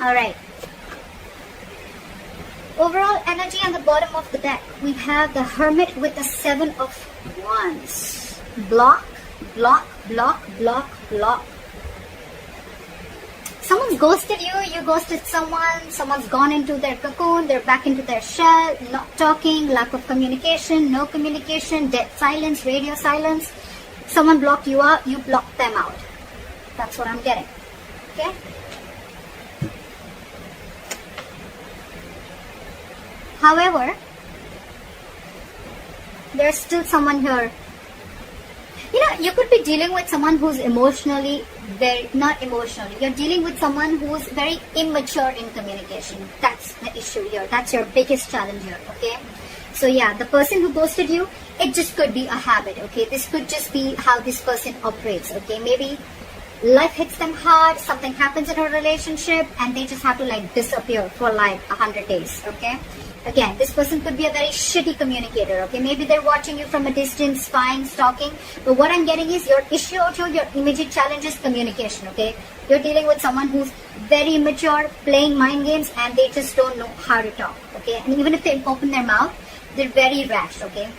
Alright. Overall energy on the bottom of the deck. We have the Hermit with the 7 of Wands. Block, block, block, block, block. Someone's ghosted you, you ghosted someone, someone's gone into their cocoon, they're back into their shell, not talking, lack of communication, no communication, dead silence, radio silence. Someone blocked you out, you blocked them out. That's what I'm getting. Okay? However, there's still someone here. You know, you could be dealing with someone who's emotionally not emotionally. You're dealing with someone who's very immature in communication. That's the issue here. That's your biggest challenge here, okay? So yeah, the person who ghosted you, it just could be a habit, okay? This could just be how this person operates, okay? Maybe life hits them hard, something happens in a relationship, and they just have to like disappear for like 100 days, okay? Again, this person could be a very shitty communicator, okay? Maybe they're watching you from a distance, spying, stalking. But what I'm getting is your issue out here, your immediate challenge is communication, okay? You're dealing with someone who's very immature, playing mind games, and they just don't know how to talk, okay? And even if they open their mouth, they're very rash, okay?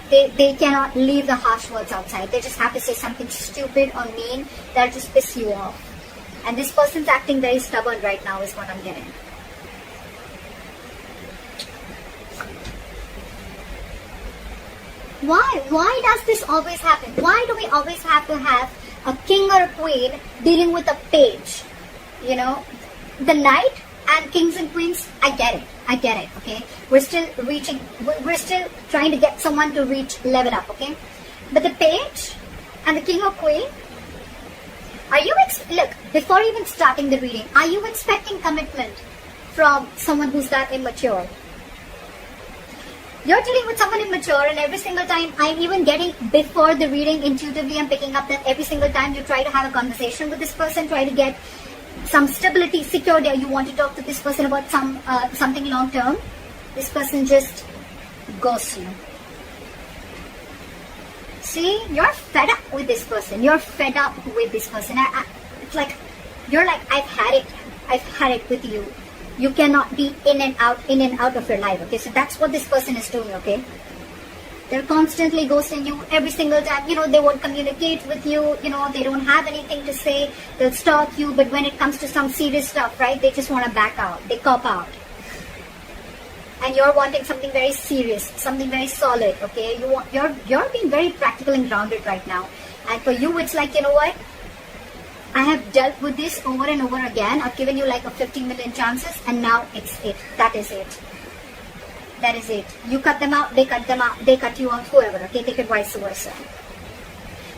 They cannot leave the harsh words outside. They just have to say something stupid or mean that'll just piss you off. And this person's acting very stubborn right now is what I'm getting. Why does this always happen? Why do we always have to have a king or a queen dealing with a page? You know, the knight and kings and queens, I get it, okay? We're still trying to get someone to reach level up, okay? But the page and the king or queen, are you, look, before even starting the reading, are you expecting commitment from someone who's that immature? You're dealing with someone immature, and every single time I'm even getting, before the reading, intuitively I'm picking up that every single time you try to have a conversation with this person, try to get some stability, security, you want to talk to this person about something long term, this person just ghosts you. See, you're fed up with this person. You're fed up with this person. It's like, you're like, I've had it with you. You cannot be in and out of your life, okay? So that's what this person is doing, okay? They're constantly ghosting you every single time. You know, they won't communicate with you. You know, they don't have anything to say. They'll stalk you. But when it comes to some serious stuff, right, they just want to back out. They cop out. And you're wanting something very serious, something very solid, okay? You're being very practical and grounded right now. And for you, it's like, you know what? I have dealt with this over and over again. I've given you like a 50 million chances, and now it's it. That is it. That is it. You cut them out, they cut them out, they cut you out, whoever, okay? Take it vice versa.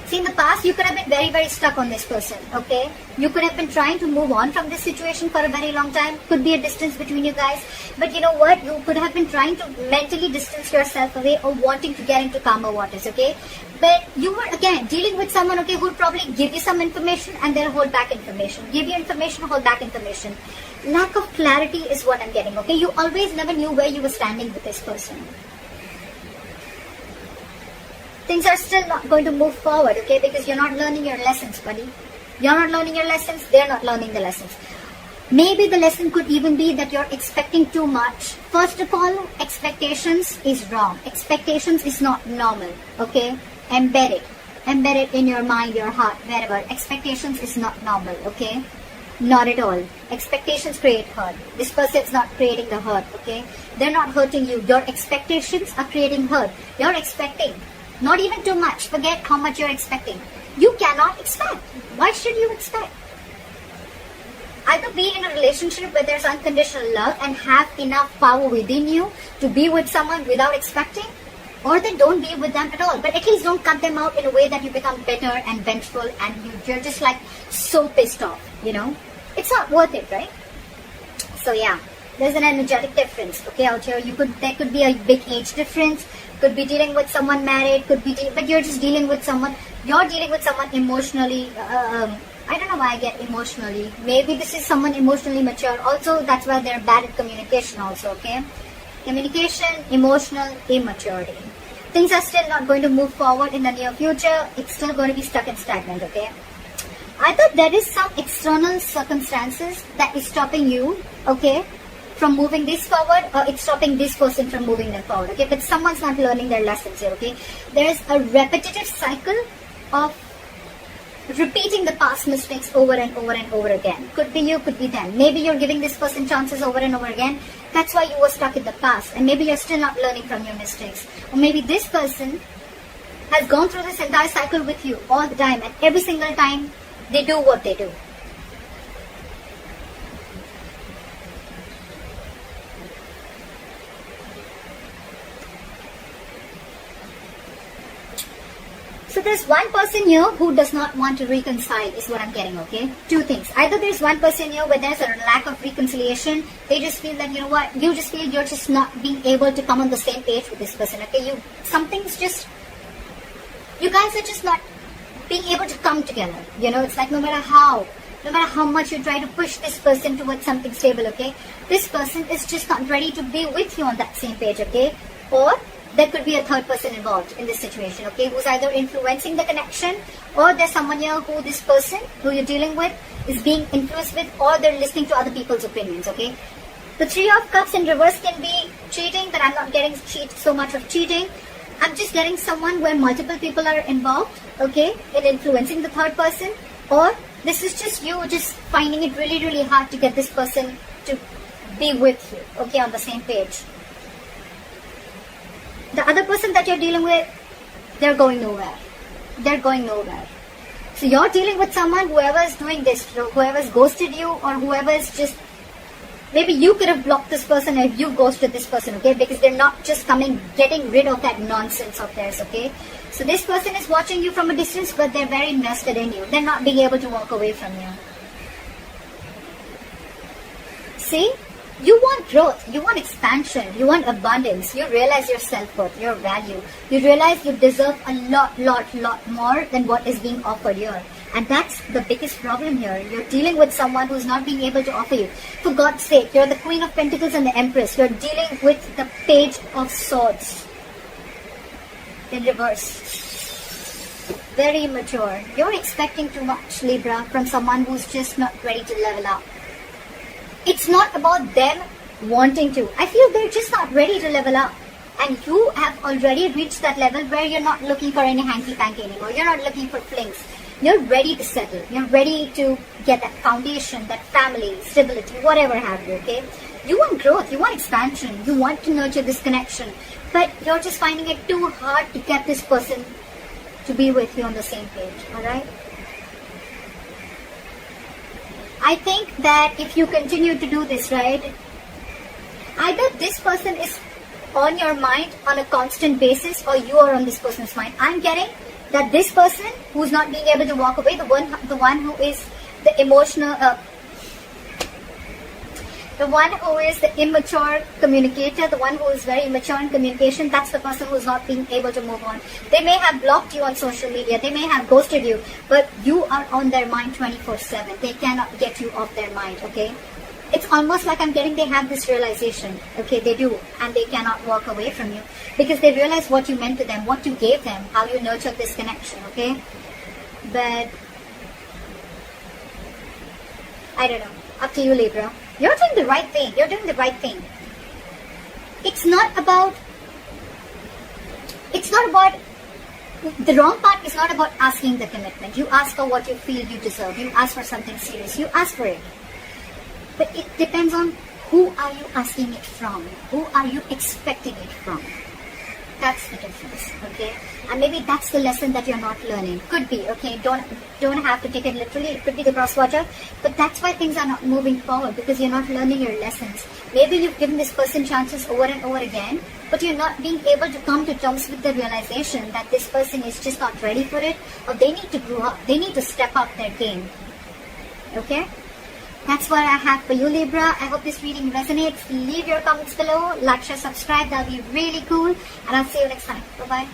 See, in the past, you could have been very, very stuck on this person, okay? You could have been trying to move on from this situation for a very long time. Could be a distance between you guys. But you know what? You could have been trying to mentally distance yourself away or wanting to get into calmer waters, okay? But you were, again, dealing with someone, okay, who would probably give you some information and then hold back information. Give you information, hold back information. Lack of clarity is what I'm getting, okay? You always never knew where you were standing with this person. Things are still not going to move forward, okay? Because you're not learning your lessons, buddy. You're not learning your lessons, they're not learning the lessons. Maybe the lesson could even be that you're expecting too much. First of all, expectations is wrong. Expectations is not normal, okay? Embed it. Embed it in your mind, your heart, wherever. Expectations is not normal, okay? Not at all. Expectations create hurt. This person's not creating the hurt, okay? They're not hurting you. Your expectations are creating hurt. You're expecting. Not even too much. Forget how much you're expecting. You cannot expect. Why should you expect? Either be in a relationship where there's unconditional love and have enough power within you to be with someone without expecting, or then don't be with them at all. But at least don't cut them out in a way that you become bitter and vengeful and you're just like so pissed off, you know? It's not worth it, right? So yeah, there's an energetic difference, okay, out here. There could be a big age difference. Could be dealing with someone married, but you're just dealing with someone, emotionally, I don't know why I get emotionally. Maybe this is someone emotionally mature. Also, that's why they're bad at communication also, okay? Communication, emotional, immaturity. Things are still not going to move forward in the near future. It's still going to be stuck and stagnant, okay? Either there is some external circumstances that is stopping you, okay, from moving this forward, or it's stopping this person from moving them forward, okay? But someone's not learning their lessons here, okay? There's a repetitive cycle of repeating the past mistakes over and over and over again. Could be you, could be them. Maybe you're giving this person chances over and over again. That's why you were stuck in the past, and maybe you're still not learning from your mistakes. Or maybe this person has gone through this entire cycle with you all the time, and every single time they do what they do. So there's one person here who does not want to reconcile is what I'm getting, okay? Two things. Either there's one person here where there's a lack of reconciliation. They just feel that, you know what, you just feel you're just not being able to come on the same page with this person, okay? You guys are just not being able to come together. You know, it's like no matter how much you try to push this person towards something stable, okay? This person is just not ready to be with you on that same page, okay? Or there could be a third person involved in this situation, okay, who's either influencing the connection, or there's someone here who this person who you're dealing with is being influenced with, or they're listening to other people's opinions, okay? The Three of Cups in reverse can be cheating, but I'm not getting so much of cheating. I'm just getting someone where multiple people are involved, okay, in influencing the third person, or this is just you just finding it really, really hard to get this person to be with you, okay, on the same page. The other person that you're dealing with, they're going nowhere. They're going nowhere. So you're dealing with someone, whoever is doing this, whoever's ghosted you, or whoever is just, maybe you could have blocked this person if you ghosted this person, okay? Because they're not just getting rid of that nonsense of theirs, okay? So this person is watching you from a distance, but they're very invested in you. They're not being able to walk away from you. See? You want growth, you want expansion, you want abundance, you realize your self-worth, your value. You realize you deserve a lot more than what is being offered here. And that's the biggest problem here. You're dealing with someone who's not being able to offer you. For God's sake, you're the Queen of Pentacles and the Empress. You're dealing with the Page of Swords in reverse. Very immature. You're expecting too much, Libra, from someone who's just not ready to level up. It's not about them wanting to. I feel they're just not ready to level up. And you have already reached that level where you're not looking for any hanky-panky anymore. You're not looking for flings. You're ready to settle. You're ready to get that foundation, that family, stability, whatever have you, okay? You want growth. You want expansion. You want to nurture this connection. But you're just finding it too hard to get this person to be with you on the same page, alright? I think that if you continue to do this, right, either this person is on your mind on a constant basis, or you are on this person's mind. I'm getting that this person who's not being able to walk away, the one who is the emotional, the one who is the immature communicator, the one who is very immature in communication, that's the person who's not being able to move on. They may have blocked you on social media, they may have ghosted you, but you are on their mind 24/7. They cannot get you off their mind, okay? It's almost like I'm getting they have this realization, okay, they do, and they cannot walk away from you because they realize what you meant to them, what you gave them, how you nurtured this connection, okay? But I don't know, up to you, Libra. You're doing the right thing. You're doing the right thing. It's not about, the wrong part is not about asking the commitment. You ask for what you feel you deserve. You ask for something serious. You ask for it. But it depends on who are you asking it from? Who are you expecting it from? That's the difference, okay? And maybe that's the lesson that you're not learning. Could be, okay? Don't have to take it literally. It could be the cross watcher. But that's why things are not moving forward, because you're not learning your lessons. Maybe you've given this person chances over and over again, but you're not being able to come to terms with the realization that this person is just not ready for it, or they need to grow up. They need to step up their game. Okay? That's what I have for you, Libra. I hope this reading resonates. Leave your comments below. Like, share, subscribe. That'll be really cool. And I'll see you next time. Bye-bye.